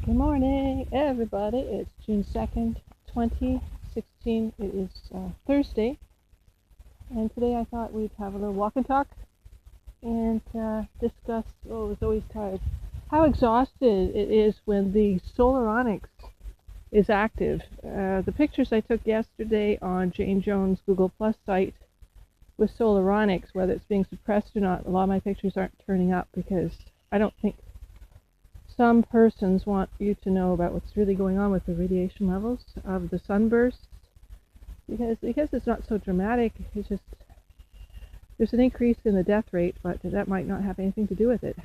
Good morning, everybody. It's June 2nd, 2016. It is Thursday, and today I thought we'd have a little walk and talk and discuss, I was always tired, how exhausted it is when the Solarionics is active. The pictures I took yesterday on Jane Jones' Google Plus site with Solarionics, whether it's being suppressed or not, a lot of my pictures aren't turning up because I don't think some persons want you to know about what's really going on with the radiation levels of the sunbursts, because it's not so dramatic. It's just there's an increase in the death rate, but that might not have anything to do with it.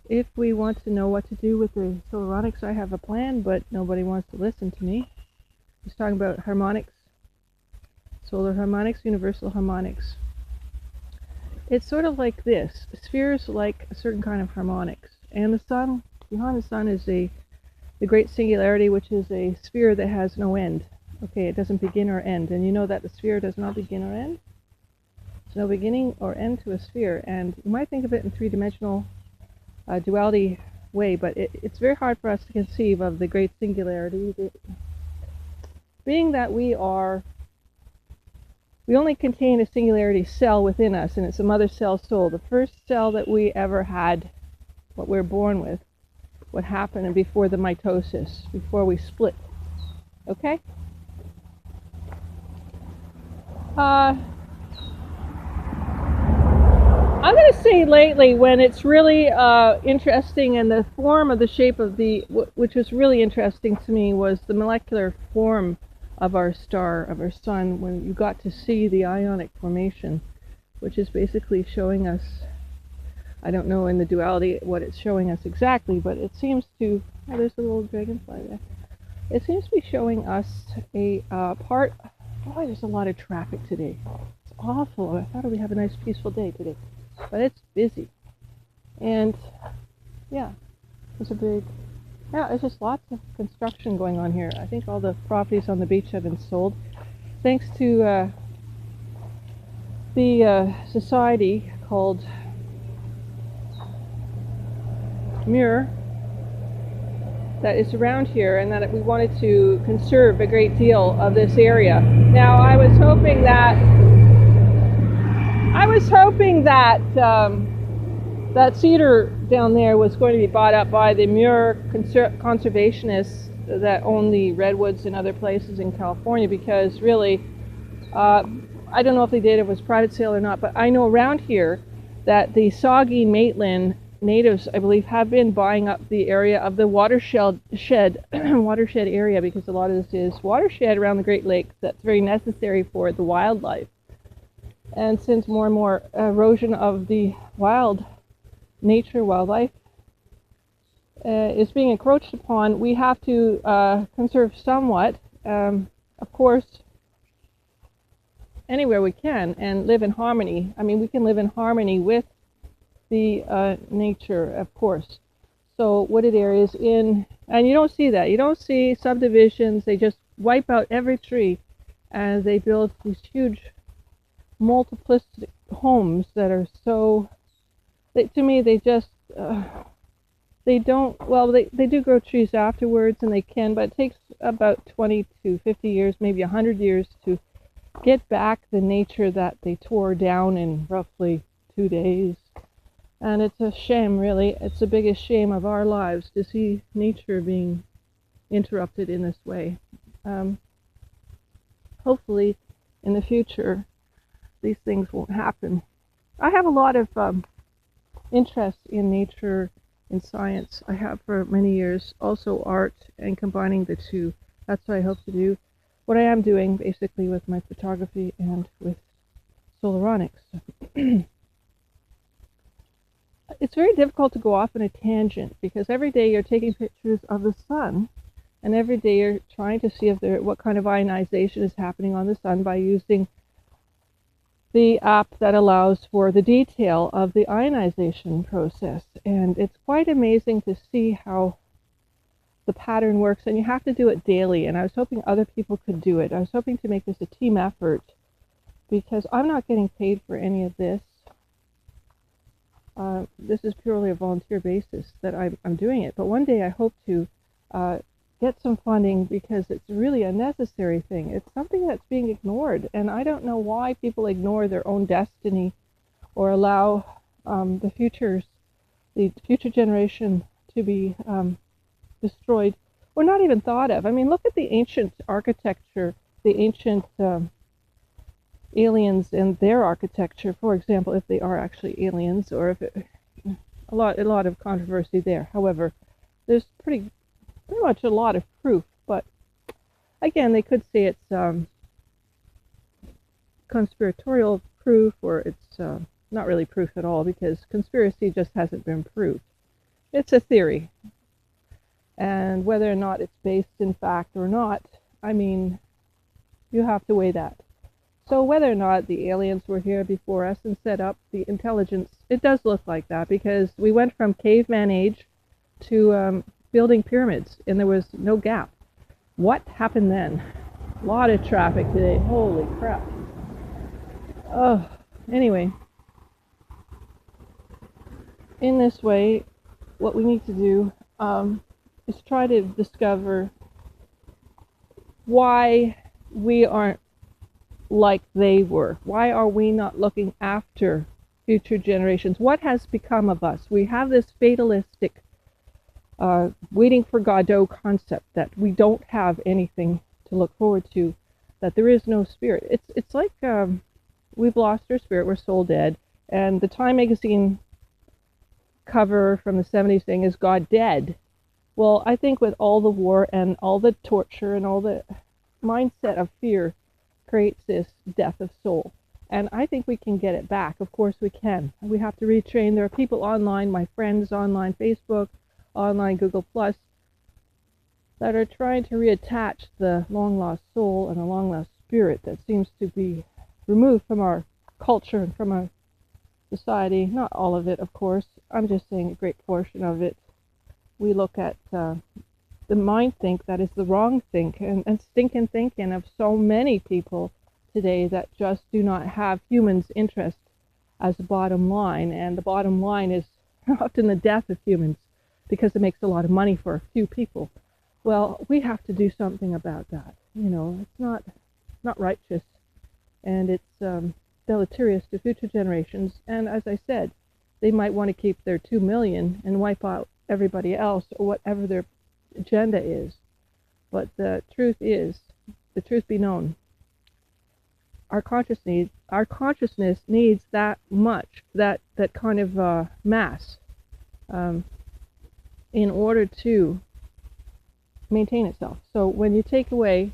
If we want to know what to do with the Solarionics, I have a plan, but nobody wants to listen to me. He's talking about harmonics, solar harmonics, universal harmonics. It's sort of like this. Spheres like a certain kind of harmonics. And the sun, behind the sun is the great singularity, which is a sphere that has no end. Okay, it doesn't begin or end. And you know that the sphere does not begin or end. There's no beginning or end to a sphere. And you might think of it in three-dimensional duality way, but it's very hard for us to conceive of the great singularity. Being that we only contain a singularity cell within us, and it's a mother cell soul. The first cell that we ever had, what we're born with, what happened before the mitosis, before we split. Okay? I'm going to say lately, when it's really interesting, and the form of the shape of which was really interesting to me, was the molecular form of our star, of our sun, when you got to see the ionic formation, which is basically showing us, I don't know in the duality what it's showing us exactly, but it seems to, oh, there's a little dragonfly there. It seems to be showing us a part, boy, there's a lot of traffic today. It's awful. I thought we'd have a nice peaceful day today, but it's busy. And yeah, it's just lots of construction going on here. I think all the properties on the beach have been sold, thanks to the society called Muir that is around here, and that we wanted to conserve a great deal of this area. Now, I was hoping that that cedar down there was going to be bought up by the Muir conservationists that own the redwoods and other places in California, because really, I don't know if they did, it was private sale or not, but I know around here that the Soggy Maitland natives, I believe, have been buying up the area of the watershed area, because a lot of this is watershed around the Great Lakes that's very necessary for the wildlife. And since more and more erosion of the wildlife is being encroached upon, we have to conserve somewhat, of course, anywhere we can, and live in harmony. I mean, we can live in harmony with the nature, of course. So wooded areas and you don't see that. You don't see subdivisions. They just wipe out every tree, and they build these huge multiplicity homes that are so, to me, they just, they don't, well, they do grow trees afterwards, and they can, but it takes about 20 to 50 years, maybe 100 years to get back the nature that they tore down in roughly 2 days. And it's a shame, really. It's the biggest shame of our lives to see nature being interrupted in this way. Hopefully, in the future, these things won't happen. I have a lot of interest in nature, in science. I have for many years. Also art, and combining the two. That's what I hope to do. What I am doing, basically, with my photography and with Solarionics. It's very difficult to go off on a tangent, because every day you're taking pictures of the sun, and every day you're trying to see what kind of ionization is happening on the sun by using the app that allows for the detail of the ionization process. And it's quite amazing to see how the pattern works, and you have to do it daily. And I was hoping other people could do it. I was hoping to make this a team effort, because I'm not getting paid for any of this. This is purely a volunteer basis that I'm doing it. But one day I hope to get some funding because it's really a necessary thing. It's something that's being ignored, and I don't know why people ignore their own destiny or allow the future generation to be destroyed or not even thought of. I mean, look at the ancient architecture, the ancient aliens and their architecture, for example, if they are actually aliens, or if it, a lot of controversy there. However, there's pretty much a lot of proof, but again, they could say it's conspiratorial proof, or it's not really proof at all, because conspiracy just hasn't been proved. It's a theory, and whether or not it's based in fact or not, I mean, you have to weigh that. So whether or not the aliens were here before us and set up the intelligence, it does look like that, because we went from caveman age to building pyramids, and there was no gap. What happened then? A lot of traffic today. Holy crap. Oh, anyway. In this way, what we need to do is try to discover why we aren't like they were. Why are we not looking after future generations? What has become of us? We have this fatalistic waiting for Godot concept that we don't have anything to look forward to, that there is no spirit. It's like we've lost our spirit, we're soul dead, and the Time magazine cover from the 70s thing is God dead. Well, I think with all the war and all the torture and all the mindset of fear creates this death of soul. And I think we can get it back. Of course we can. We have to retrain. There are people online, my friends online, Facebook, online, Google+, that are trying to reattach the long-lost soul and the long-lost spirit that seems to be removed from our culture and from our society. Not all of it, of course. I'm just saying a great portion of it. We look at the mind think that is the wrong think, and stinking thinking of so many people today that just do not have humans' interest as the bottom line, and the bottom line is often the death of humans because it makes a lot of money for a few people. Well, we have to do something about that. You know, it's not righteous, and it's deleterious to future generations. And as I said, they might want to keep their 2 million and wipe out everybody else, or whatever their agenda is. But the truth is, the truth be known, our consciousness needs that much, that kind of mass, in order to maintain itself. So when you take away,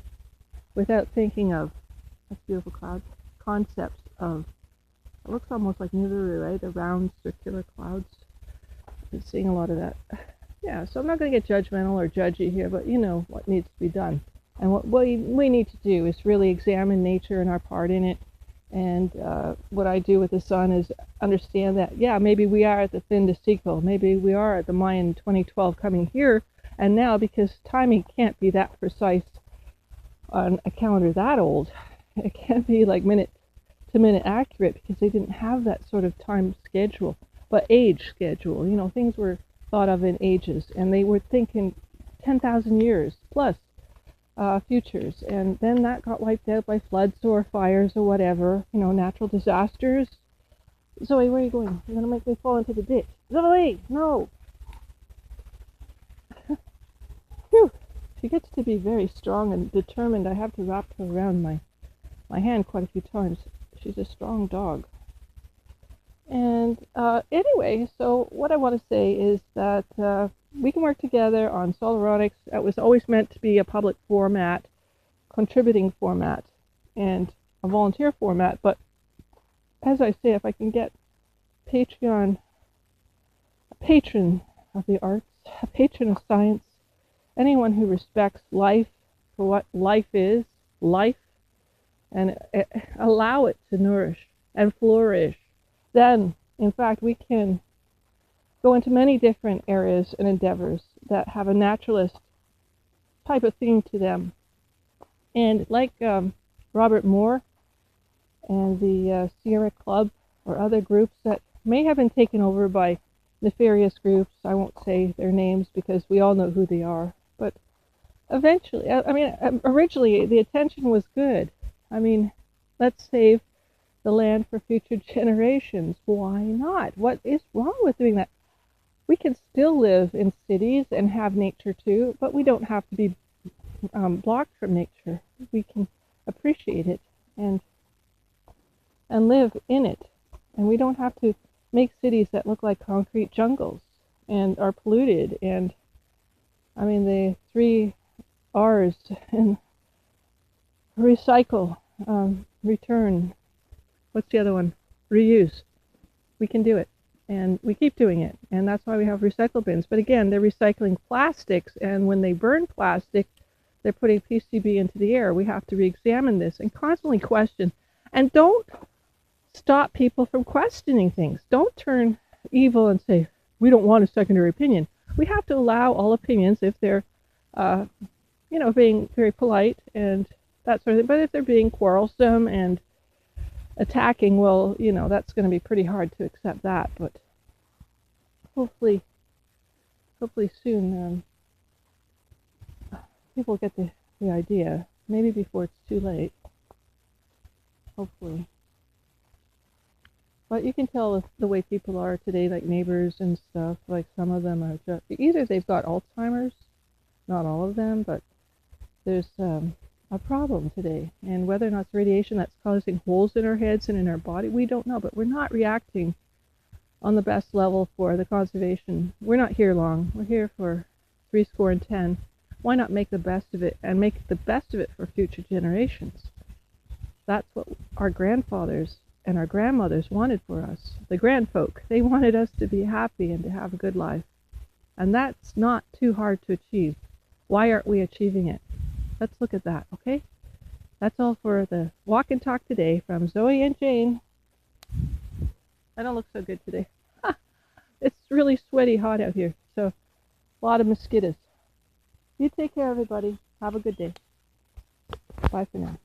without thinking of, that's beautiful clouds, concepts of, it looks almost like Nibiru, right? The round circular clouds. I've been seeing a lot of that. Yeah, so I'm not going to get judgmental or judgy here, but you know what needs to be done. And what we need to do is really examine nature and our part in it. And what I do with the sun is understand that, yeah, maybe we are at the fin de siècle. Maybe we are at the Mayan 2012 coming here and now, because timing can't be that precise on a calendar that old. It can't be like minute to minute accurate, because they didn't have that sort of time schedule, but age schedule. You know, things were thought of in ages, and they were thinking 10,000 years plus futures, and then that got wiped out by floods or fires or whatever, you know, natural disasters. Zoe, where are you going? You're going to make me fall into the ditch. Zoe, no! Phew. She gets to be very strong and determined. I have to wrap her around my hand quite a few times. She's a strong dog. And anyway, so what I want to say is that we can work together on Solarionics. It was always meant to be a public format, contributing format, and a volunteer format. But as I say, if I can get Patreon, a patron of the arts, a patron of science, anyone who respects life for what life is, life, and allow it to nourish and flourish, then, in fact, we can go into many different areas and endeavors that have a naturalist type of theme to them. And like Robert Moore and the Sierra Club or other groups that may have been taken over by nefarious groups. I won't say their names because we all know who they are. But eventually, I mean, originally the intention was good. I mean, let's save the land for future generations. Why not? What is wrong with doing that? We can still live in cities and have nature too, but we don't have to be blocked from nature. We can appreciate it and live in it. And we don't have to make cities that look like concrete jungles and are polluted. And I mean, the 3 R's and recycle, return, what's the other one? Reuse. We can do it. And we keep doing it. And that's why we have recycle bins. But again, they're recycling plastics. And when they burn plastic, they're putting PCB into the air. We have to re-examine this and constantly question. And don't stop people from questioning things. Don't turn evil and say, we don't want a secondary opinion. We have to allow all opinions if they're, being very polite and that sort of thing. But if they're being quarrelsome and attacking, well, that's going to be pretty hard to accept that. But hopefully soon people get the idea. Maybe before it's too late. Hopefully. But you can tell the way people are today, like neighbors and stuff. Like some of them are just, either they've got Alzheimer's, not all of them, but there's a problem today. And whether or not it's radiation that's causing holes in our heads and in our body, we don't know. But we're not reacting on the best level for the conservation. We're not here long. We're here for 70. Why not make the best of it and make the best of it for future generations? That's what our grandfathers and our grandmothers wanted for us. The grandfolk, they wanted us to be happy and to have a good life. And that's not too hard to achieve. Why aren't we achieving it? Let's look at that, okay? That's all for the Walk and Talk today from Zoe and Jane. I don't look so good today. It's really sweaty hot out here, so a lot of mosquitoes. You take care, everybody. Have a good day. Bye for now.